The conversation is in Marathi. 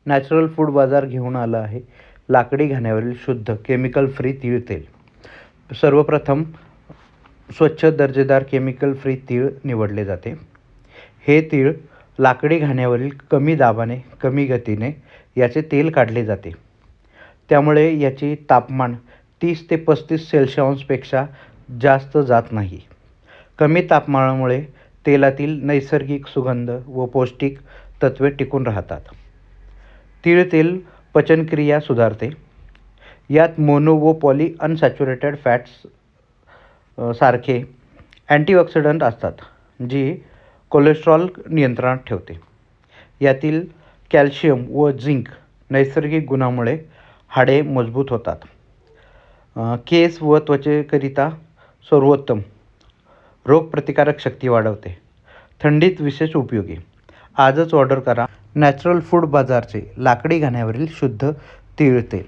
नॅचरल फूड बाजार घेऊन आला आहे लाकडी घाण्यावरील शुद्ध केमिकल फ्री तीळ तेल. सर्वप्रथम स्वच्छ दर्जेदार केमिकल फ्री तीळ निवडले जाते. हे तीळ लाकडी घाण्यावरील कमी दाबाने कमी गतीने याचे तेल काढले जाते. त्यामुळे याचे तापमान 30 ते 35 सेल्सिअसपेक्षा जास्त जात नाही. कमी तापमानामुळे तेलातील नैसर्गिक सुगंध व पौष्टिक तत्वे टिकून राहतात. तीळ तेल पचनक्रिया सुधारते. यात मोनो व पॉली अनसॅच्युरेटेड फॅट्स सारखे अँटीऑक्सिडंट असतात, जी कोलेस्ट्रॉल नियंत्रणात ठेवते. यातील कॅल्शियम व झिंक नैसर्गिक गुणामुळे हाडे मजबूत होतात. केस व त्वचेकरिता सर्वोत्तम. रोगप्रतिकारक शक्ती वाढवते. थंडीत विशेष उपयोगी. आजच ऑर्डर करा नॅचरल फूड बाजारचे लाकडी घाण्यावरील शुद्ध तीळ तेल.